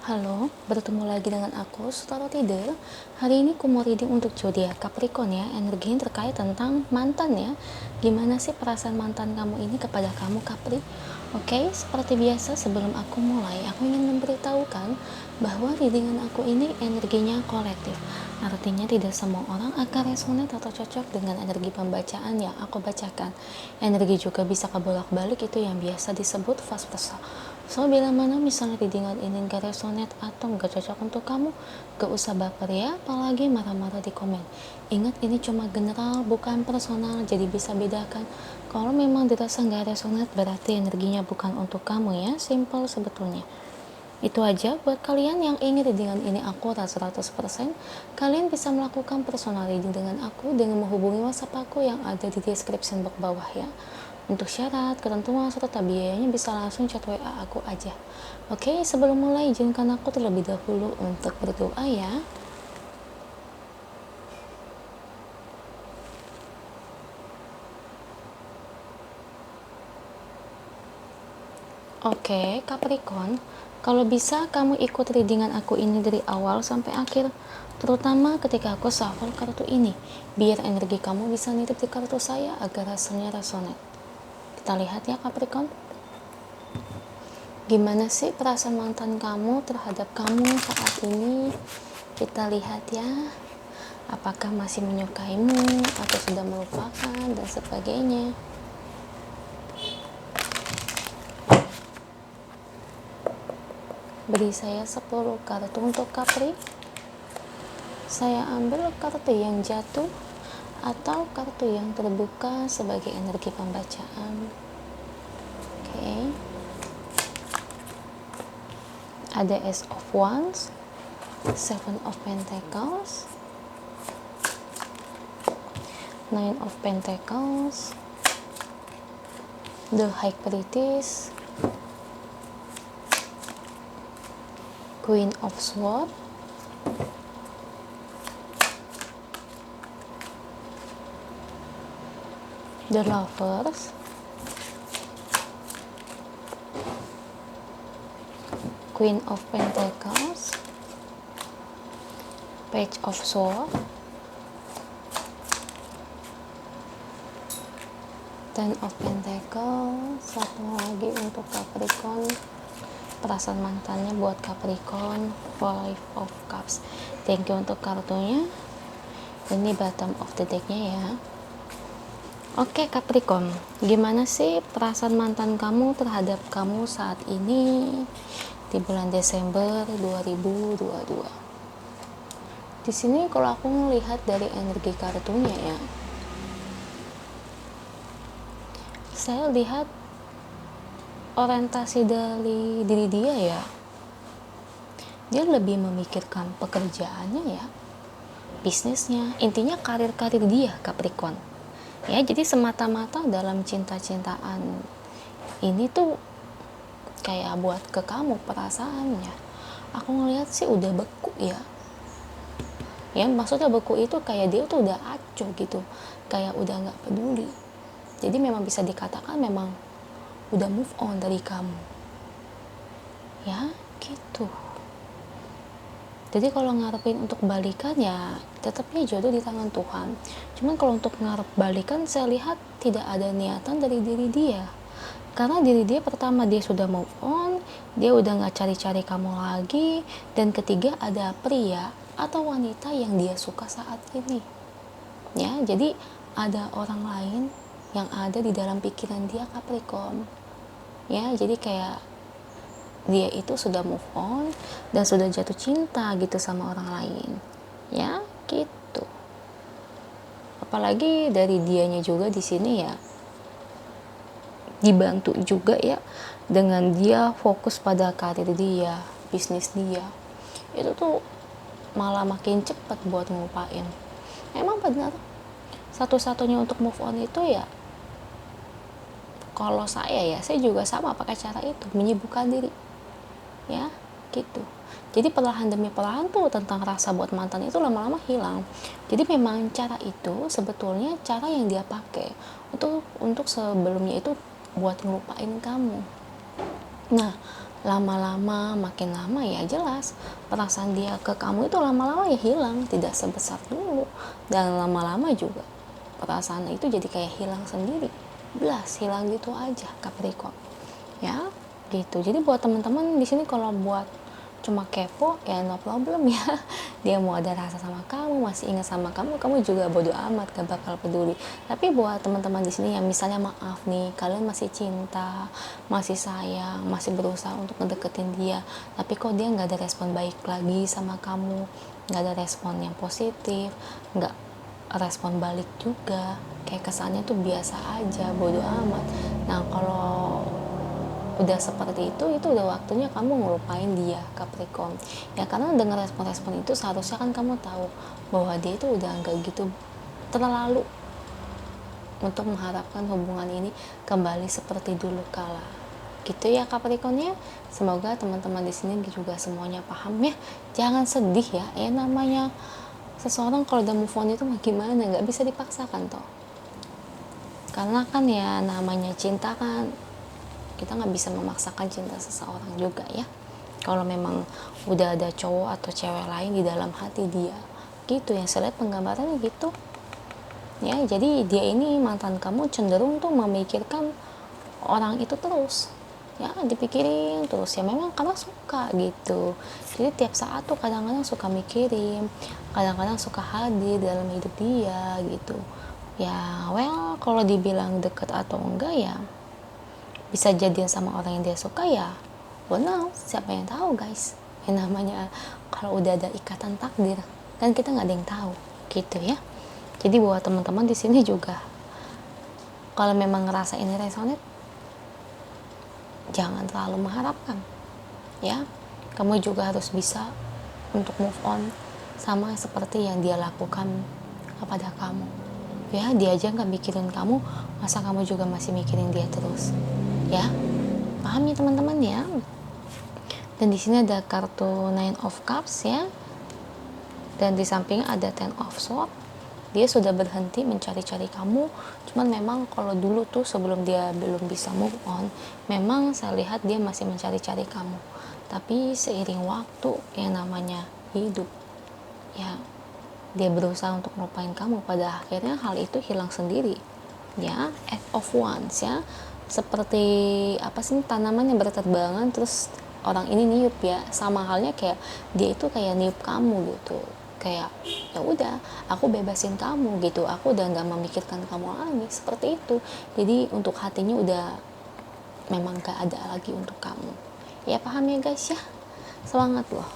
Halo, bertemu lagi dengan aku, Sutaro Tider. Hari ini aku mau reading untuk zodiak Capricorn ya, energi terkait tentang mantan ya. Gimana sih perasaan mantan kamu ini kepada kamu, Capri? Oke, seperti biasa sebelum aku mulai, aku ingin memberitahukan bahwa readingan aku ini energinya kolektif. Artinya tidak semua orang akan resonate atau cocok dengan energi pembacaan yang aku bacakan. Energi juga bisa kebolak-balik, itu yang biasa disebut fast versa. So, bila mana misalnya readingan ini gak resonate atau gak cocok untuk kamu, gak usah baper ya, apalagi marah-marah di komen. Ingat, ini cuma general, bukan personal, jadi bisa bedakan. Kalau memang dirasa gak resonate, berarti energinya bukan untuk kamu ya, simple sebetulnya. Itu aja buat kalian yang ingin readingan ini akurat 100%, kalian bisa melakukan personal reading dengan aku dengan menghubungi WhatsApp aku yang ada di description box bawah ya. Untuk syarat, ketentuan, serta biayanya bisa langsung chat WA aku aja. Oke, sebelum mulai izinkan aku terlebih dahulu untuk berdoa ya. Oke, Capricorn, kalau bisa kamu ikut readingan aku ini dari awal sampai akhir, terutama ketika aku shuffle kartu ini, biar energi kamu bisa nitip di kartu saya agar hasilnya resonate. Kita lihat ya, Capricorn. Gimana sih perasaan mantan kamu terhadap kamu saat ini? Kita lihat ya. Apakah masih menyukaimu atau sudah melupakan dan sebagainya. Beri saya 10 kartu untuk Capri. Saya ambil kartu yang jatuh atau kartu yang terbuka sebagai energi pembacaan. Oke. Ada Ace of Wands, Seven of Pentacles, Nine of Pentacles, The High Priestess, Queen of Swords, The Lovers, Queen of Pentacles, Page of Swords, Ten of Pentacles. Satu lagi untuk Capricorn, perasaan mantannya buat Capricorn, Five of Cups. Thank you untuk kartunya. Ini bottom of the decknya ya. Oke, Capricorn, gimana sih perasaan mantan kamu terhadap kamu saat ini di bulan Desember 2022? Di sini kalau aku melihat dari energi kartunya ya, saya lihat orientasi dari diri dia ya, dia lebih memikirkan pekerjaannya ya, bisnisnya, intinya karir-karir dia, Capricorn ya. Jadi semata-mata dalam cinta-cintaan ini tuh kayak buat ke kamu perasaannya, aku ngelihat sih udah beku ya. Ya maksudnya beku itu kayak dia tuh udah acuh gitu, kayak udah nggak peduli. Jadi memang bisa dikatakan memang udah move on dari kamu ya gitu. Jadi kalau ngarepin untuk balikan ya tetapnya jodoh di tangan Tuhan. Cuman kalau untuk ngarep balikan, saya lihat tidak ada niatan dari diri dia. Karena diri dia pertama dia sudah move on, dia udah gak cari-cari kamu lagi. Dan ketiga ada pria atau wanita yang dia suka saat ini. Ya, jadi ada orang lain yang ada di dalam pikiran dia, Capricorn. Ya, jadi kayak dia itu sudah move on dan sudah jatuh cinta gitu sama orang lain. Ya, gitu. Apalagi dari dianya juga di sini ya dibantu juga ya dengan dia fokus pada karir dia, bisnis dia. Itu tuh malah makin cepat buat ngelupain. Emang benar satu-satunya untuk move on itu ya, kalau saya juga sama pakai cara itu, menyibukkan diri ya gitu. Jadi perlahan demi perlahan tuh tentang rasa buat mantan itu lama-lama hilang. Jadi memang cara itu sebetulnya cara yang dia pakai untuk sebelumnya itu buat ngelupain kamu. Nah, lama-lama, makin lama ya jelas perasaan dia ke kamu itu lama-lama ya hilang, tidak sebesar dulu. Dan lama-lama juga perasaan itu jadi kayak hilang sendiri, hilang gitu aja Capricorn ya gitu. Jadi buat teman-teman di sini kalau buat cuma kepo ya no problem ya, dia mau ada rasa sama kamu, masih ingat sama kamu, kamu juga bodo amat, gak bakal peduli. Tapi buat teman-teman di sini yang misalnya maaf nih, kalian masih cinta, masih sayang, masih berusaha untuk ngedeketin dia, tapi kok dia nggak ada respon baik lagi sama kamu, nggak ada respon yang positif, nggak respon balik juga, kayak kesannya tuh biasa aja, bodo amat. Nah kalau udah seperti itu udah waktunya kamu ngelupain dia Capricorn ya, karena dengan respon-respon itu seharusnya kan kamu tahu bahwa dia itu udah nggak gitu terlalu untuk mengharapkan hubungan ini kembali seperti dulu kala gitu ya Capricorn ya. Semoga teman-teman di sini juga semuanya paham ya, jangan sedih ya, namanya seseorang kalau udah move on itu gimana, nggak bisa dipaksakan toh, karena kan ya namanya cinta kan kita nggak bisa memaksakan cinta seseorang juga ya. Kalau memang udah ada cowok atau cewek lain di dalam hati dia gitu, yang saya lihat penggambarannya gitu ya. Jadi dia ini mantan kamu cenderung tuh memikirkan orang itu terus ya, dipikirin terus ya, memang karena suka gitu. Jadi tiap saat tuh kadang-kadang suka mikirin, kadang-kadang suka hadir dalam hidup dia gitu ya. Well kalau dibilang deket atau enggak ya bisa jadian sama orang yang dia suka ya, well now siapa yang tahu guys, yang namanya kalau udah ada ikatan takdir kan kita nggak ada yang tahu gitu ya. Jadi buat teman-teman di sini juga kalau memang ngerasa ini resonate, jangan terlalu mengharapkan ya, kamu juga harus bisa untuk move on sama seperti yang dia lakukan kepada kamu ya. Dia aja nggak mikirin kamu, masa kamu juga masih mikirin dia terus ya, paham ya teman-teman ya. Dan di sini ada kartu Nine of Cups ya, dan di samping ada Ten of Swords. Dia sudah berhenti mencari-cari kamu, cuman memang kalau dulu tuh sebelum dia belum bisa move on, memang saya lihat dia masih mencari-cari kamu. Tapi seiring waktu yang namanya hidup ya, dia berusaha untuk melupain kamu, pada akhirnya hal itu hilang sendiri ya. Eight of Wands ya, seperti apa sih, tanaman yang berterbangan terus orang ini niup ya, sama halnya kayak dia itu kayak niup kamu gitu, kayak ya udah aku bebasin kamu gitu, aku udah nggak memikirkan kamu lagi, seperti itu. Jadi untuk hatinya udah memang gak ada lagi untuk kamu ya, paham ya guys ya. Semangat loh,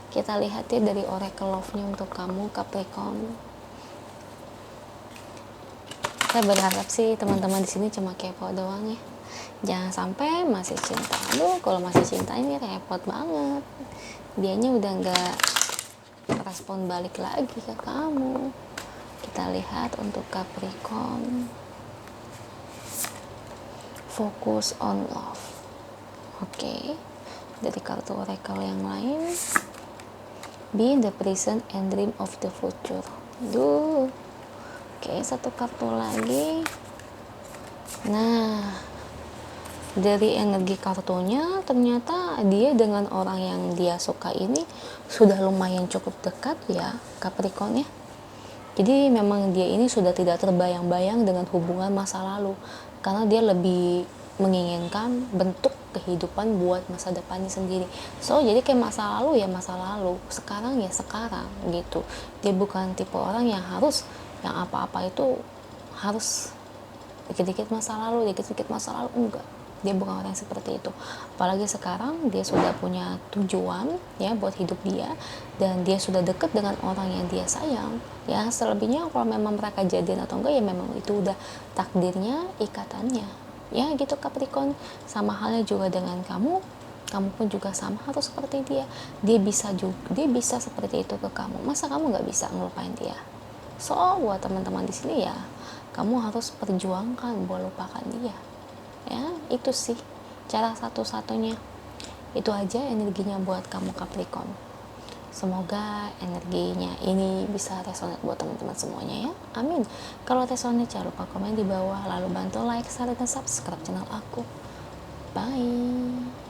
kita lihat ya dari oracle love-nya untuk kamu Capricorn. Saya berharap sih teman-teman di sini cuma kepo doang ya, jangan sampai masih cinta. Aduh kalau masih cinta ini repot banget, dianya udah nggak respon balik lagi ke kamu. Kita lihat untuk Capricorn, focus on love. Oke, dari kartu oracle yang lain, be in the present and dream of the future. Oke, satu kartu lagi. Nah, dari energi kartunya ternyata dia dengan orang yang dia suka ini sudah lumayan cukup dekat ya Capricorn ya. Jadi memang dia ini sudah tidak terbayang-bayang dengan hubungan masa lalu, karena dia lebih menginginkan bentuk kehidupan buat masa depannya sendiri. So jadi kayak masa lalu ya masa lalu, sekarang ya sekarang gitu. Dia bukan tipe orang yang harus yang apa-apa itu harus dikit-dikit masa lalu, enggak. Dia bukan orang yang seperti itu. Apalagi sekarang dia sudah punya tujuan ya buat hidup dia, dan dia sudah dekat dengan orang yang dia sayang ya. Selebihnya kalau memang mereka jadian atau enggak ya memang itu udah takdirnya, ikatannya ya gitu Capricorn. Sama halnya juga dengan kamu pun juga sama harus seperti dia. Dia bisa seperti itu ke kamu, masa kamu nggak bisa ngelupain dia? So buat teman-teman di sini ya, kamu harus perjuangkan buat lupakan dia ya. Itu sih cara satu-satunya. Itu aja energinya buat kamu Capricorn. Semoga energinya ini bisa resonate buat teman-teman semuanya ya, amin. Kalau resonate jangan lupa komen di bawah, lalu bantu like, share, dan subscribe channel aku. Bye.